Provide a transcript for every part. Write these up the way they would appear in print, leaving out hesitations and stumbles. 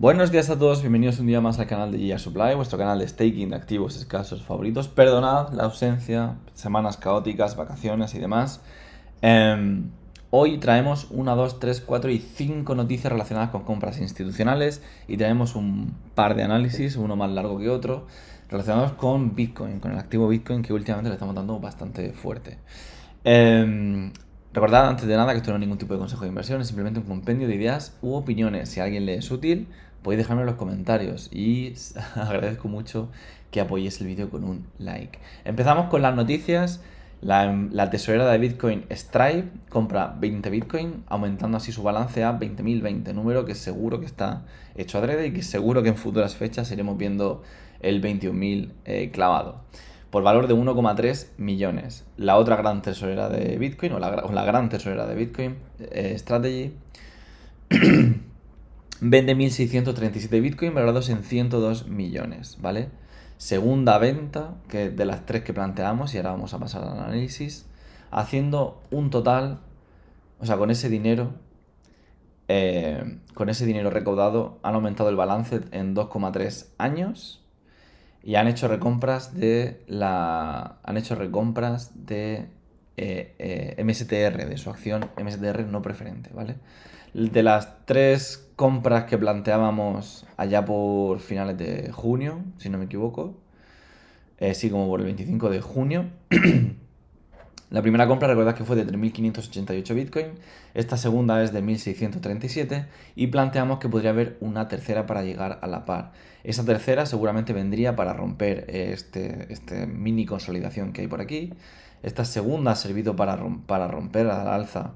Buenos días a todos, bienvenidos un día más al canal de GR Supply, vuestro canal de staking de activos escasos favoritos. Perdonad la ausencia, semanas caóticas, vacaciones y demás. Hoy traemos 1, 2, 3, 4 y 5 noticias relacionadas con compras institucionales y traemos un par de análisis, uno más largo que otro, relacionados con Bitcoin, con el activo Bitcoin que últimamente le estamos dando bastante fuerte. Recordad antes de nada que esto no es ningún tipo de consejo de inversión, es simplemente un compendio de ideas u opiniones. Si a alguien le es útil, podéis dejármelo en los comentarios y agradezco mucho que apoyéis el vídeo con un like. Empezamos con las noticias. La tesorera de Bitcoin Stripe compra 20 Bitcoin, aumentando así su balance a 20.020, número que seguro que está hecho adrede y que seguro que en futuras fechas iremos viendo el 21.000 clavado por valor de 1,3 millones. La otra gran tesorera de Bitcoin, o la gran tesorera de Bitcoin, Strategy, vende 1.637 Bitcoin valorados en 102 millones, ¿vale? Segunda venta que de las tres que planteamos, y ahora vamos a pasar al análisis, haciendo un total, o sea, con ese dinero recaudado han aumentado el balance en 2,3 años y han hecho recompras de MSTR, de su acción MSTR no preferente, ¿vale? De las tres compras que planteábamos allá por finales de junio, si no me equivoco, sí, como por el 25 de junio, la primera compra, recordad que fue de 3.588 Bitcoin, esta segunda es de 1.637 y planteamos que podría haber una tercera para llegar a la par. Esa tercera seguramente vendría para romper este mini consolidación que hay por aquí. Esta segunda ha servido para romper al alza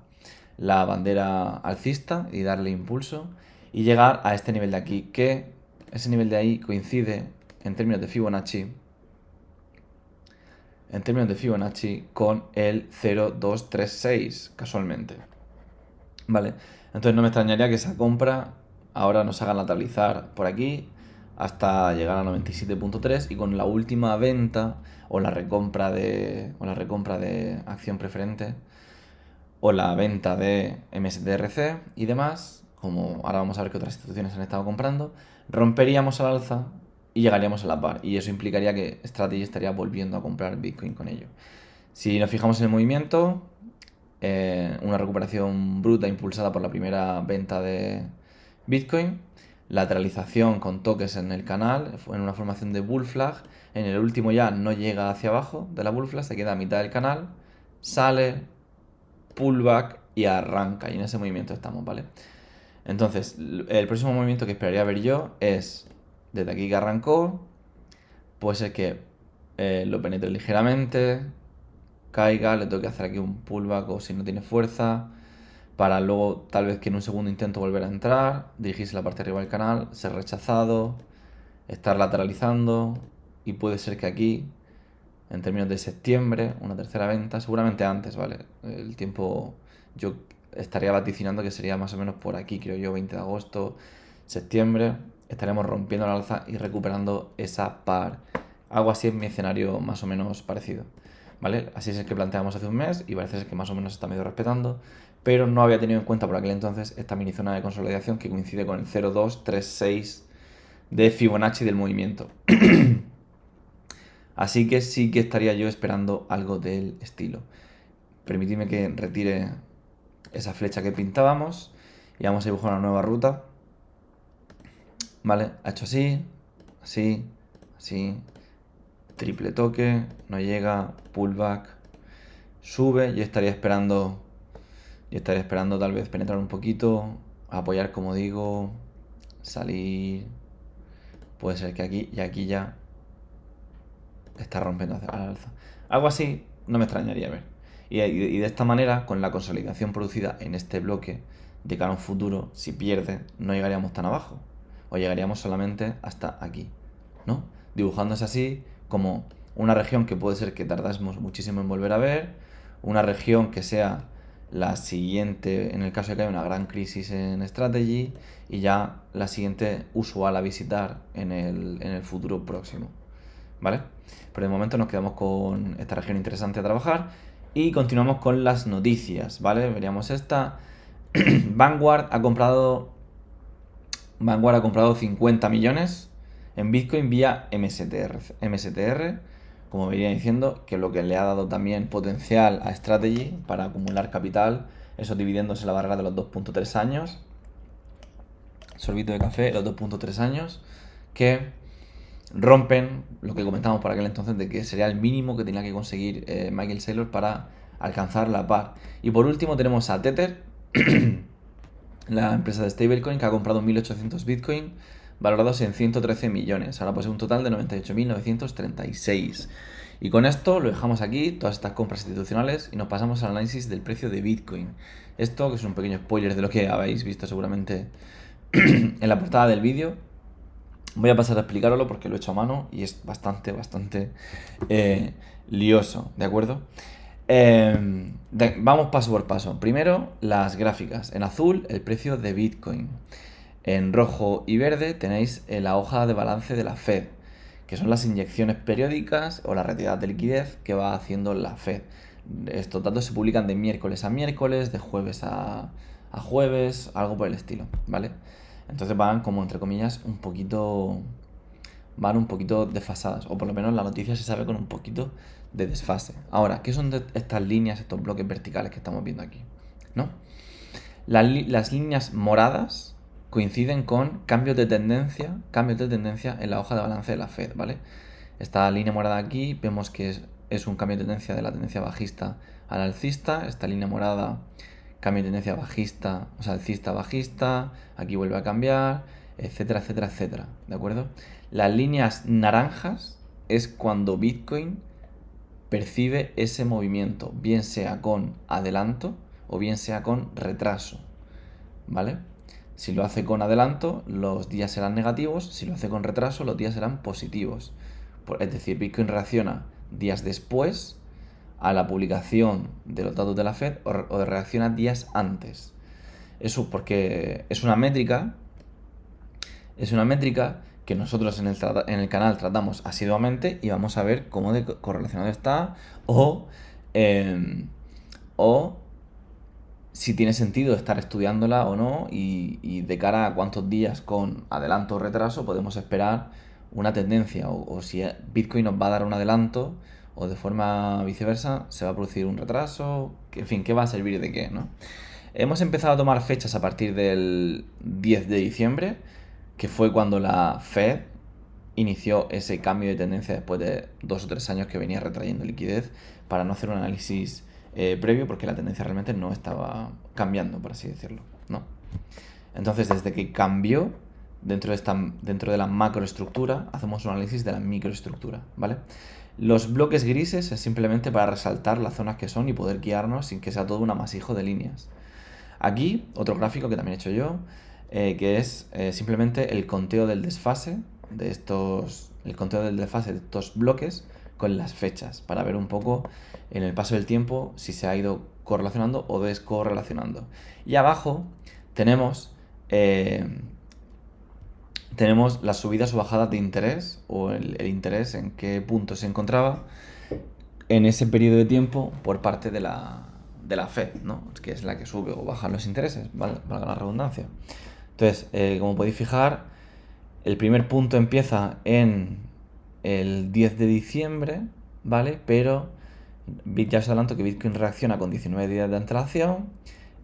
la bandera alcista y darle impulso y llegar a este nivel de aquí, que ese nivel de ahí coincide en términos de Fibonacci con el 0,236, casualmente. Vale, entonces no me extrañaría que esa compra ahora nos haga lateralizar por aquí hasta llegar a 97.3 y con la última venta o la recompra de acción preferente o la venta de MSTRC y demás, como ahora vamos a ver que otras instituciones han estado comprando, romperíamos al alza y llegaríamos a la par. Y eso implicaría que Strategy estaría volviendo a comprar Bitcoin con ello. Si nos fijamos en el movimiento, una recuperación bruta impulsada por la primera venta de Bitcoin, lateralización con toques en el canal, en una formación de bull flag, en el último ya no llega hacia abajo de la bull flag, se queda a mitad del canal, sale, pullback y arranca, y en ese movimiento estamos, ¿vale? Entonces, el próximo movimiento que esperaría ver yo es, desde aquí que arrancó, puede ser que lo penetre ligeramente, caiga, le tengo que hacer aquí un pullback o si no tiene fuerza, para luego tal vez que en un segundo intento volver a entrar, dirigirse a la parte de arriba del canal, ser rechazado, estar lateralizando y puede ser que aquí, en términos de septiembre, una tercera venta, seguramente antes, ¿vale? El tiempo yo estaría vaticinando que sería más o menos por aquí, creo yo, 20 de agosto, septiembre, estaremos rompiendo el alza y recuperando esa par. Algo así es mi escenario más o menos parecido, ¿vale? Así es el que planteamos hace un mes y parece ser que más o menos se está medio respetando, pero no había tenido en cuenta por aquel entonces esta mini zona de consolidación que coincide con el 0,236 de Fibonacci del movimiento. Así que sí que estaría yo esperando algo del estilo. Permitidme que retire esa flecha que pintábamos y vamos a dibujar una nueva ruta. Vale, ha hecho así, así, así, triple toque, no llega, pullback, sube, yo estaría esperando tal vez penetrar un poquito, apoyar como digo, salir, puede ser que aquí y aquí ya está rompiendo hacia el alza. Algo así no me extrañaría ver. Y de esta manera, con la consolidación producida en este bloque, de cara a un futuro, si pierde, no llegaríamos tan abajo. O llegaríamos solamente hasta aquí, ¿no? Dibujándose así como una región que puede ser que tardásemos muchísimo en volver a ver, una región que sea la siguiente, en el caso de que haya una gran crisis en Strategy, y ya la siguiente usual a visitar en el futuro próximo. ¿Vale? Pero de momento nos quedamos con esta región interesante a trabajar y continuamos con las noticias, ¿vale? Veríamos esta. Vanguard ha comprado Vanguard ha comprado 50 millones en Bitcoin vía MSTR, como venía diciendo, que lo que le ha dado también potencial a Strategy para acumular capital, esos dividendos en la barrera de los 2.3 años. Sorbito de café, los 2.3 años, que rompen lo que comentamos por aquel entonces de que sería el mínimo que tenía que conseguir Michael Saylor para alcanzar la par. Y por último tenemos a Tether, la empresa de stablecoin, que ha comprado 1.800 Bitcoin valorados en 113 millones. Ahora posee un total de 98.936. Y con esto lo dejamos aquí, todas estas compras institucionales, y nos pasamos al análisis del precio de Bitcoin. Esto, que es un pequeño spoiler de lo que habéis visto seguramente en la portada del vídeo, voy a pasar a explicaroslo porque lo he hecho a mano y es bastante lioso, ¿de acuerdo? Vamos paso por paso. Primero, las gráficas. En azul, el precio de Bitcoin. En rojo y verde tenéis la hoja de balance de la Fed, que son las inyecciones periódicas o la retirada de liquidez que va haciendo la Fed. Estos datos se publican de miércoles a miércoles, de jueves a jueves, algo por el estilo, ¿vale? Entonces van como, entre comillas, van un poquito desfasadas, o por lo menos la noticia se sabe con un poquito de desfase. Ahora, ¿qué son estas líneas, estos bloques verticales que estamos viendo aquí? ¿No? Las líneas moradas coinciden con cambios de tendencia en la hoja de balance de la Fed, ¿vale? Esta línea morada aquí vemos que es un cambio de tendencia de la tendencia bajista al alcista. Esta línea morada, cambio de tendencia bajista, o sea, alcista bajista, aquí vuelve a cambiar, etcétera, etcétera, etcétera, ¿de acuerdo? Las líneas naranjas es cuando Bitcoin percibe ese movimiento, bien sea con adelanto o bien sea con retraso, ¿vale? Si lo hace con adelanto, los días serán negativos; si lo hace con retraso, los días serán positivos. Es decir, Bitcoin reacciona días después a la publicación de los datos de la Fed o reacciona días antes. Eso porque es una métrica que nosotros en el canal tratamos asiduamente y vamos a ver cómo de correlacionado está o si tiene sentido estar estudiándola o no, y de cara a cuántos días con adelanto o retraso podemos esperar una tendencia, o si Bitcoin nos va a dar un adelanto o de forma viceversa se va a producir un retraso, en fin, ¿qué va a servir de qué, no? Hemos empezado a tomar fechas a partir del 10 de diciembre, que fue cuando la Fed inició ese cambio de tendencia después de 2 o 3 años que venía retrayendo liquidez, para no hacer un análisis previo, porque la tendencia realmente no estaba cambiando, por así decirlo, ¿no? Entonces, desde que cambió dentro de la macroestructura, hacemos un análisis de la microestructura, ¿vale? Los bloques grises es simplemente para resaltar las zonas que son y poder guiarnos sin que sea todo un amasijo de líneas. Aquí, otro gráfico que también he hecho yo, que es simplemente el conteo del desfase de estos bloques con las fechas, para ver un poco en el paso del tiempo si se ha ido correlacionando o descorrelacionando. Y abajo tenemos las subidas o bajadas de interés, o el interés en qué punto se encontraba en ese periodo de tiempo por parte de la Fed, ¿no? Que es la que sube o baja los intereses, valga la redundancia. Entonces, como podéis fijar, el primer punto empieza en el 10 de diciembre, ¿vale? Pero ya os adelanto que Bitcoin reacciona con 19 días de antelación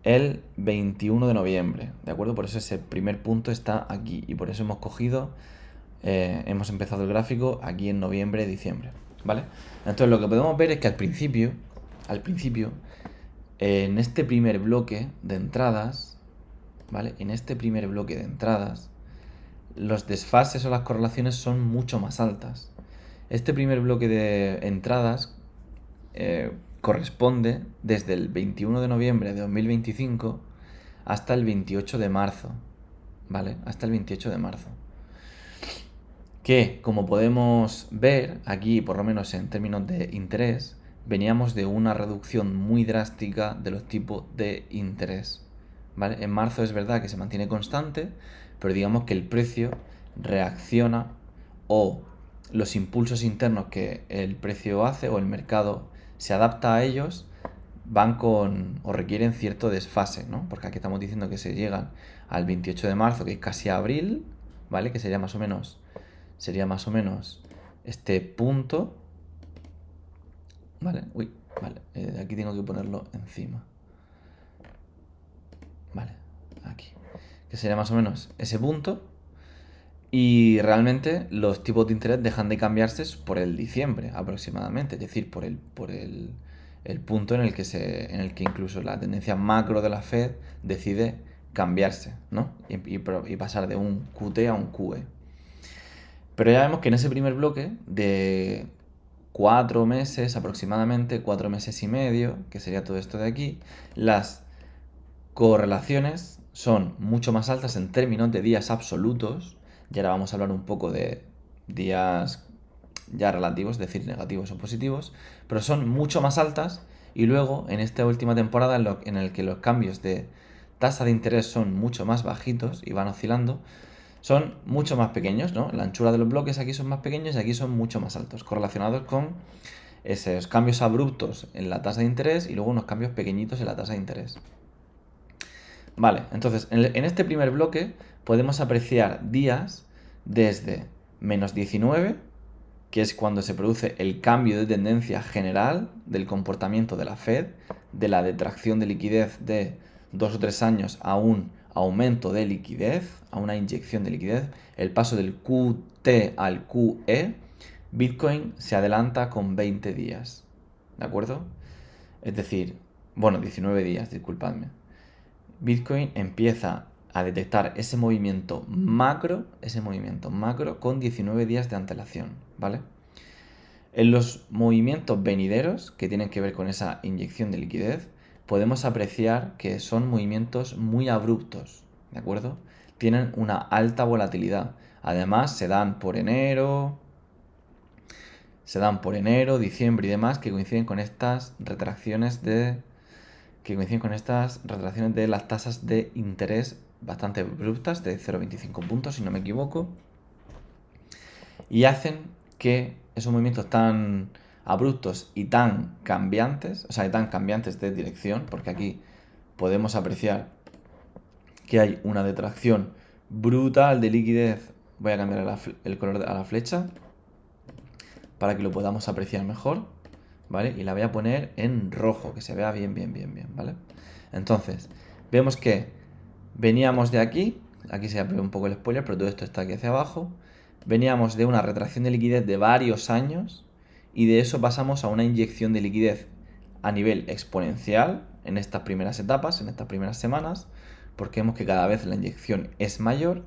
el 21 de noviembre, ¿de acuerdo? Por eso ese primer punto está aquí y por eso hemos empezado el gráfico aquí en noviembre, diciembre, ¿vale? Entonces lo que podemos ver es que al principio, en este primer bloque de entradas, ¿vale? En este primer bloque de entradas, los desfases o las correlaciones son mucho más altas. Este primer bloque de entradas corresponde desde el 21 de noviembre de 2025 hasta el 28 de marzo, ¿vale? Hasta el 28 de marzo. Que, como podemos ver aquí, por lo menos en términos de interés, veníamos de una reducción muy drástica de los tipos de interés, ¿vale? En marzo es verdad que se mantiene constante, pero digamos que el precio reacciona, o los impulsos internos que el precio hace o el mercado se adapta a ellos van con o requieren cierto desfase, ¿no? Porque aquí estamos diciendo que se llegan al 28 de marzo, que es casi abril, ¿vale? Que sería más o menos este punto, ¿vale? Uy, vale, aquí tengo que ponerlo encima. Vale, aquí. Que sería más o menos ese punto. Y realmente los tipos de interés dejan de cambiarse por el diciembre aproximadamente, es decir, el punto en el que incluso la tendencia macro de la Fed decide cambiarse, ¿no? Y pasar de un QT a un QE. Pero ya vemos que en ese primer bloque de 4 meses aproximadamente, 4 meses y medio, que sería todo esto de aquí, las correlaciones son mucho más altas en términos de días absolutos. Y ahora vamos a hablar un poco de días ya relativos, es decir, negativos o positivos, pero son mucho más altas. Y luego, en esta última temporada, en el que los cambios de tasa de interés son mucho más bajitos y van oscilando, son mucho más pequeños, ¿no? La anchura de los bloques aquí son más pequeños y aquí son mucho más altos, correlacionados con esos cambios abruptos en la tasa de interés y luego unos cambios pequeñitos en la tasa de interés. Vale, entonces en este primer bloque podemos apreciar días desde -19, que es cuando se produce el cambio de tendencia general del comportamiento de la Fed, de la detracción de liquidez de 2 o 3 años a un aumento de liquidez, a una inyección de liquidez, el paso del QT al QE. Bitcoin se adelanta con 20 días, ¿de acuerdo? Es decir, bueno, 19 días, disculpadme. Bitcoin empieza a detectar ese movimiento macro con 19 días de antelación, ¿vale? En los movimientos venideros, que tienen que ver con esa inyección de liquidez, podemos apreciar que son movimientos muy abruptos, ¿de acuerdo? Tienen una alta volatilidad. Además, se dan por enero, diciembre y demás, que coinciden con estas retracciones de las tasas de interés bastante abruptas, de 0,25 puntos, si no me equivoco, y hacen que esos movimientos tan abruptos y tan cambiantes, de dirección, porque aquí podemos apreciar que hay una detracción brutal de liquidez. Voy a cambiar el color a la flecha para que lo podamos apreciar mejor, ¿vale? Y la voy a poner en rojo, que se vea bien, ¿vale? Entonces, vemos que veníamos de aquí se ve un poco el spoiler, pero todo esto está aquí hacia abajo. Veníamos de una retracción de liquidez de varios años y de eso pasamos a una inyección de liquidez a nivel exponencial en estas primeras etapas, en estas primeras semanas, porque vemos que cada vez la inyección es mayor.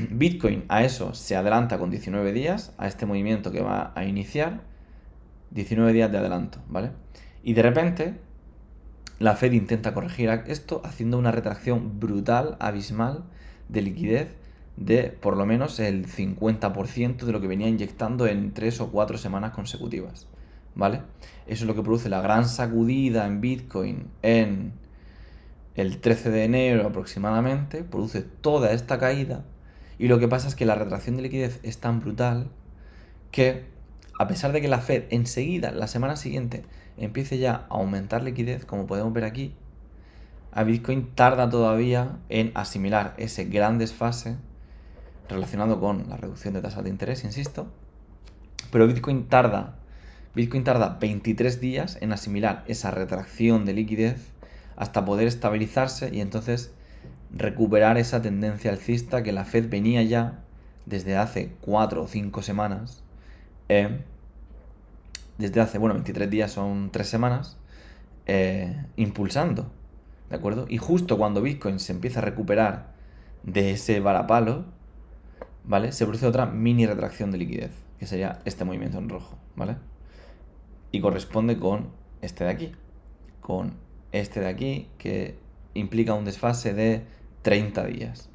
Bitcoin a eso se adelanta con 19 días, a este movimiento que va a iniciar, 19 días de adelanto, ¿vale? Y de repente la Fed intenta corregir esto haciendo una retracción brutal, abismal, de liquidez de por lo menos el 50% de lo que venía inyectando en 3 o 4 semanas consecutivas, ¿vale? Eso es lo que produce la gran sacudida en Bitcoin en el 13 de enero aproximadamente, produce toda esta caída, y lo que pasa es que la retracción de liquidez es tan brutal que, a pesar de que la Fed enseguida, la semana siguiente, empiece ya a aumentar liquidez, como podemos ver aquí, a Bitcoin tarda todavía en asimilar ese gran desfase relacionado con la reducción de tasas de interés, insisto, pero Bitcoin tarda 23 días en asimilar esa retracción de liquidez hasta poder estabilizarse y entonces recuperar esa tendencia alcista que la Fed venía ya desde hace 4 o 5 semanas, desde hace, 23 días son 3 semanas, impulsando, ¿de acuerdo? Y justo cuando Bitcoin se empieza a recuperar de ese varapalo, ¿vale? Se produce otra mini retracción de liquidez, que sería este movimiento en rojo, ¿vale? Y corresponde con este de aquí, que implica un desfase de 30 días,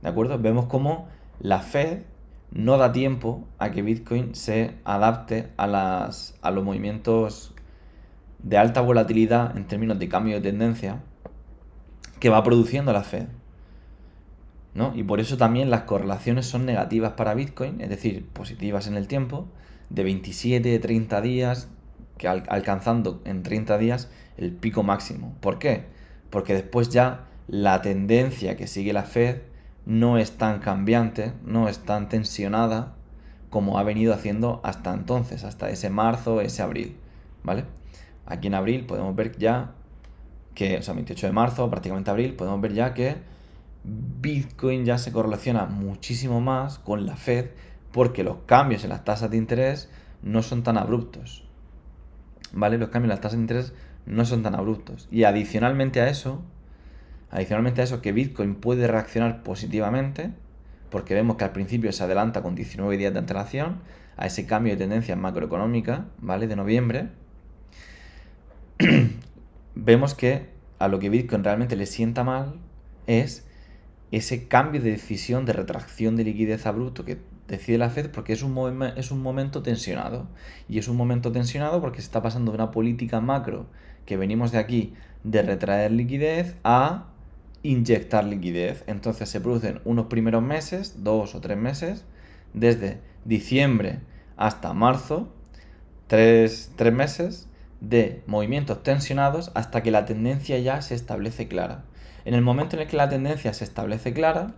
¿de acuerdo? Vemos cómo la Fed no da tiempo a que Bitcoin se adapte a los movimientos de alta volatilidad en términos de cambio de tendencia que va produciendo la Fed, ¿no? Y por eso también las correlaciones son negativas para Bitcoin, es decir, positivas en el tiempo, de 27, 30 días, que alcanzando en 30 días el pico máximo. ¿Por qué? Porque después ya la tendencia que sigue la Fed no es tan cambiante, no es tan tensionada como ha venido haciendo hasta entonces, hasta ese marzo, ese abril, ¿vale? Aquí en abril podemos ver ya que, o sea, 28 de marzo, prácticamente abril, podemos ver ya que Bitcoin ya se correlaciona muchísimo más con la Fed porque los cambios en las tasas de interés no son tan abruptos, ¿vale? Los cambios en las tasas de interés no son tan abruptos. Y adicionalmente a eso, que Bitcoin puede reaccionar positivamente, porque vemos que al principio se adelanta con 19 días de antelación a ese cambio de tendencia macroeconómica, ¿vale? De noviembre. Vemos que a lo que Bitcoin realmente le sienta mal es ese cambio de decisión de retracción de liquidez abrupto que decide la Fed porque es un momento tensionado. Y es un momento tensionado porque se está pasando de una política macro que venimos de aquí de retraer liquidez a inyectar liquidez. Entonces se producen unos primeros meses, 2 o 3 meses, desde diciembre hasta marzo, 3 meses de movimientos tensionados hasta que la tendencia ya se establece clara. En el momento en el que la tendencia se establece clara,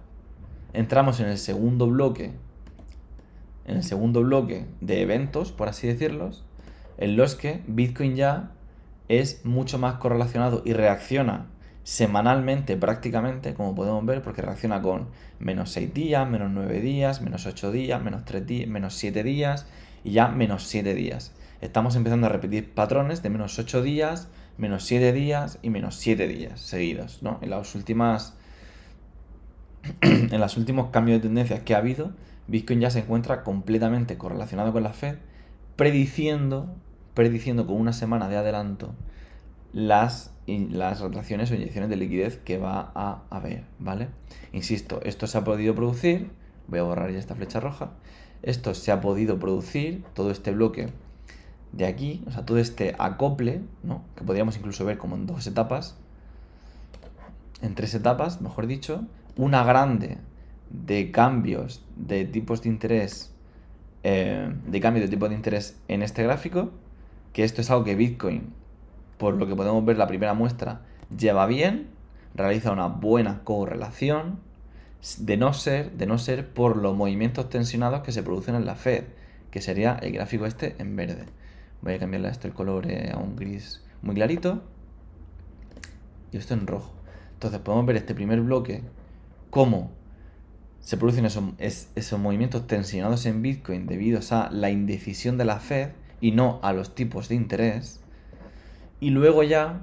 entramos en el segundo bloque de eventos, por así decirlos, en los que Bitcoin ya es mucho más correlacionado y reacciona semanalmente prácticamente, como podemos ver, porque reacciona con menos 6 días, menos 9 días, menos 8 días, menos 3 días, menos 7 días y ya menos 7 días. Estamos empezando a repetir patrones de menos 8 días, menos 7 días y menos 7 días seguidos, ¿no? En los últimos cambios de tendencias que ha habido, Bitcoin ya se encuentra completamente correlacionado con la Fed, prediciendo con una semana de adelanto las retracciones o inyecciones de liquidez que va a haber, ¿vale? Insisto, esto se ha podido producir, voy a borrar ya esta flecha roja, esto se ha podido producir, todo este bloque de aquí, o sea, todo este acople, ¿no? Que podríamos incluso ver como en 2 etapas, en 3 etapas, mejor dicho, una grande de cambios de tipos de interés, de cambio de tipo de interés en este gráfico, que esto es algo que Bitcoin, por lo que podemos ver la primera muestra, lleva bien, realiza una buena correlación, de no ser por los movimientos tensionados que se producen en la Fed, que sería el gráfico este en verde. Voy a cambiarle a esto el color a un gris muy clarito y esto en rojo. Entonces podemos ver este primer bloque, cómo se producen esos movimientos tensionados en Bitcoin debido a la indecisión de la Fed y no a los tipos de interés. Y luego ya,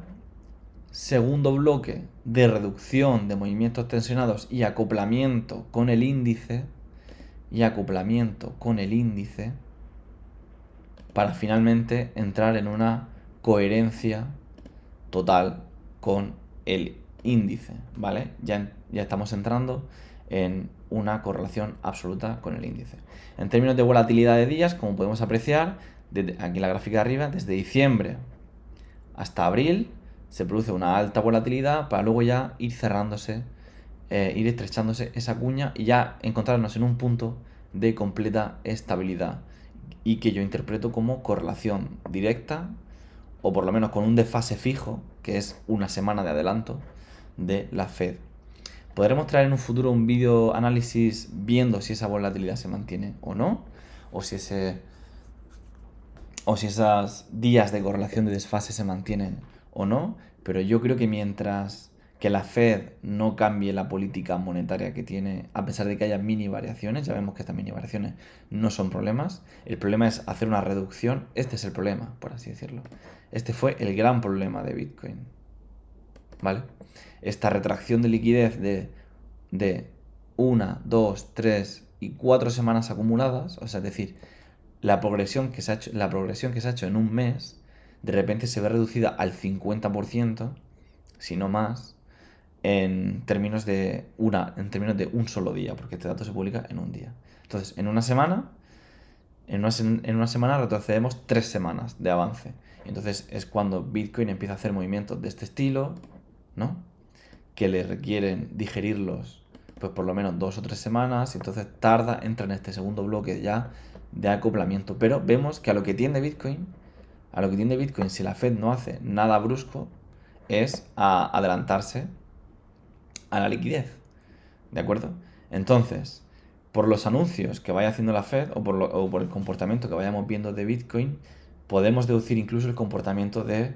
segundo bloque de reducción de movimientos tensionados y acoplamiento con el índice. Para finalmente entrar en una coherencia total con el índice, ¿vale? Ya estamos entrando en una correlación absoluta con el índice. En términos de volatilidad de días, como podemos apreciar, aquí en la gráfica de arriba, desde diciembre hasta abril se produce una alta volatilidad para luego ya ir cerrándose, ir estrechándose esa cuña y ya encontrarnos en un punto de completa estabilidad y que yo interpreto como correlación directa o por lo menos con un desfase fijo, que es una semana de adelanto de la Fed. Podremos traer en un futuro un vídeo análisis viendo si esa volatilidad se mantiene o no, o si esas días de correlación de desfase se mantienen o no, pero yo creo que mientras que la Fed no cambie la política monetaria que tiene, a pesar de que haya mini variaciones, ya vemos que estas mini variaciones no son problemas, el problema es hacer una reducción, este es el problema, por así decirlo. Este fue el gran problema de Bitcoin, ¿vale? Esta retracción de liquidez de 1, 2, 3 y 4 semanas acumuladas, o sea, es decir, la progresión que se ha hecho en un mes, de repente se ve reducida al 50%, si no más, en términos de un solo día, porque este dato se publica en un día. Entonces, en una semana retrocedemos 3 semanas de avance. Entonces es cuando Bitcoin empieza a hacer movimientos de este estilo, ¿no? Que le requieren digerirlos pues por lo menos 2 o 3 semanas, y entonces entra en este segundo bloque ya de acoplamiento. Pero vemos que a lo que tiende Bitcoin a lo que tiende Bitcoin si la Fed no hace nada brusco es a adelantarse a la liquidez. ¿De acuerdo? Entonces, por los anuncios que vaya haciendo la Fed o por el comportamiento que vayamos viendo de Bitcoin, podemos deducir incluso el comportamiento de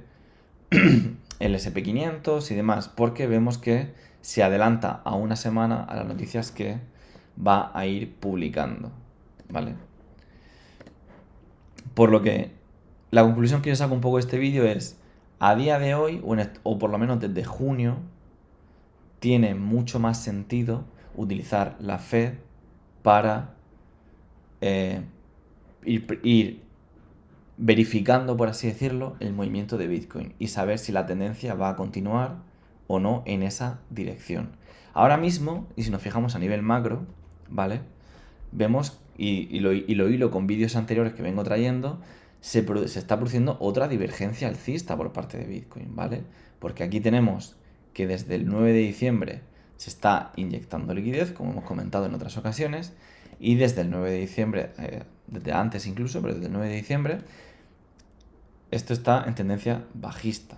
el SP500 y demás, porque vemos que se adelanta a una semana a las noticias que va a ir publicando, ¿vale? Por lo que la conclusión que yo saco un poco de este vídeo es, a día de hoy, o por lo menos desde junio, tiene mucho más sentido utilizar la Fed para ir verificando, por así decirlo, el movimiento de Bitcoin y saber si la tendencia va a continuar o no en esa dirección. Ahora mismo, y si nos fijamos a nivel macro, ¿vale? Vemos, y lo hilo con vídeos anteriores que vengo trayendo, se está produciendo otra divergencia alcista por parte de Bitcoin, ¿vale? Porque aquí tenemos que desde el 9 de diciembre se está inyectando liquidez, como hemos comentado en otras ocasiones, y desde el 9 de diciembre, desde antes incluso, pero desde el 9 de diciembre, esto está en tendencia bajista.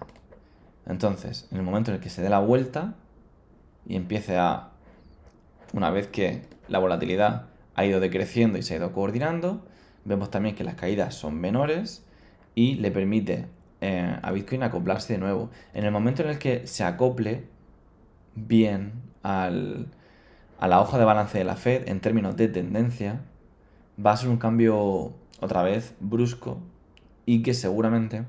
Entonces, en el momento en el que se dé la vuelta y empiece a, una vez que la volatilidad ha ido decreciendo y se ha ido coordinando, vemos también que las caídas son menores y le permite a Bitcoin acoplarse de nuevo. En el momento en el que se acople bien a la hoja de balance de la Fed en términos de tendencia, va a ser un cambio otra vez brusco y que seguramente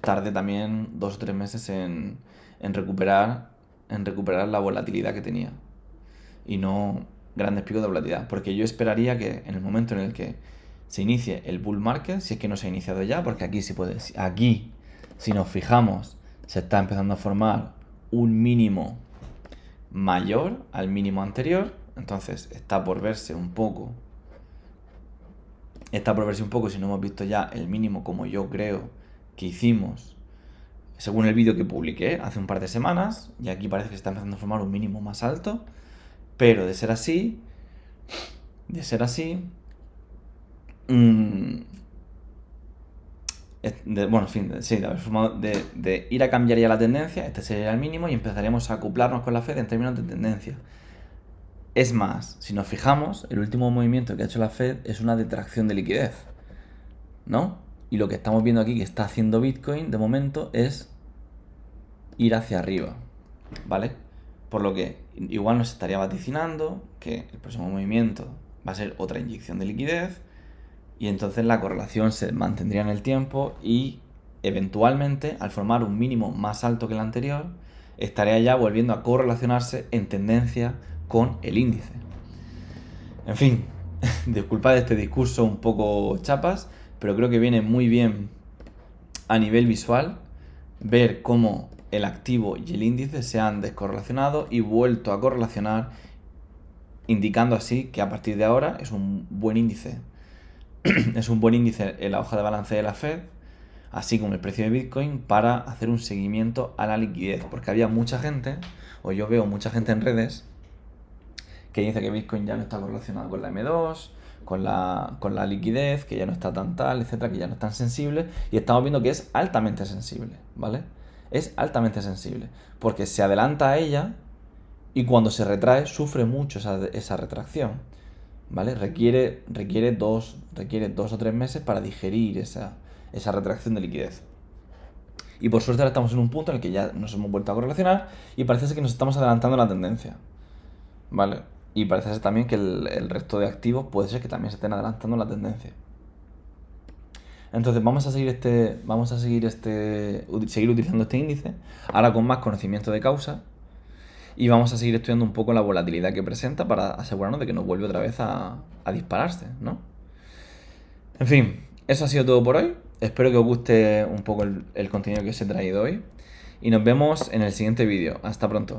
tarde también 2 o 3 meses en recuperar la volatilidad que tenía y no grandes picos de volatilidad, porque yo esperaría que en el momento en el que se inicie el bull market, si es que no se ha iniciado ya, porque aquí si nos fijamos se está empezando a formar un mínimo mayor al mínimo anterior, entonces está por verse un poco si no hemos visto ya el mínimo como yo creo que hicimos según el vídeo que publiqué hace un par de semanas, y aquí parece que se está empezando a formar un mínimo más alto, pero de ser así, de ir a cambiar ya la tendencia, este sería el mínimo y empezaremos a acoplarnos con la Fed en términos de tendencia. Es más, si nos fijamos, el último movimiento que ha hecho la Fed es una detracción de liquidez, ¿no? Y lo que estamos viendo aquí que está haciendo Bitcoin de momento es ir hacia arriba, ¿vale? Por lo que igual nos estaría vaticinando que el próximo movimiento va a ser otra inyección de liquidez y entonces la correlación se mantendría en el tiempo y eventualmente al formar un mínimo más alto que el anterior estaría ya volviendo a correlacionarse en tendencia con el índice. En fin, disculpad este discurso un poco chapas, pero creo que viene muy bien a nivel visual ver cómo el activo y el índice se han descorrelacionado y vuelto a correlacionar, indicando así que a partir de ahora es un buen índice. Es un buen índice en la hoja de balance de la Fed, así como el precio de Bitcoin, para hacer un seguimiento a la liquidez. Porque había mucha gente, o yo veo mucha gente en redes, que dice que Bitcoin ya no está correlacionado con la M2, con la liquidez, que ya no está tan tal, etcétera, que ya no es tan sensible. Y estamos viendo que es altamente sensible, ¿vale? Es altamente sensible, porque se adelanta a ella y cuando se retrae sufre mucho esa retracción, ¿vale? Requiere 2 o 3 meses para digerir esa retracción de liquidez. Y por suerte ahora estamos en un punto en el que ya nos hemos vuelto a correlacionar y parece ser que nos estamos adelantando la tendencia, ¿vale? Y parece ser también que el resto de activos puede ser que también se estén adelantando la tendencia. Entonces vamos a seguir utilizando este índice, ahora con más conocimiento de causa, y vamos a seguir estudiando un poco la volatilidad que presenta para asegurarnos de que no vuelve otra vez a dispararse, ¿no? En fin, eso ha sido todo por hoy. Espero que os guste un poco el contenido que os he traído hoy. Y nos vemos en el siguiente vídeo. Hasta pronto.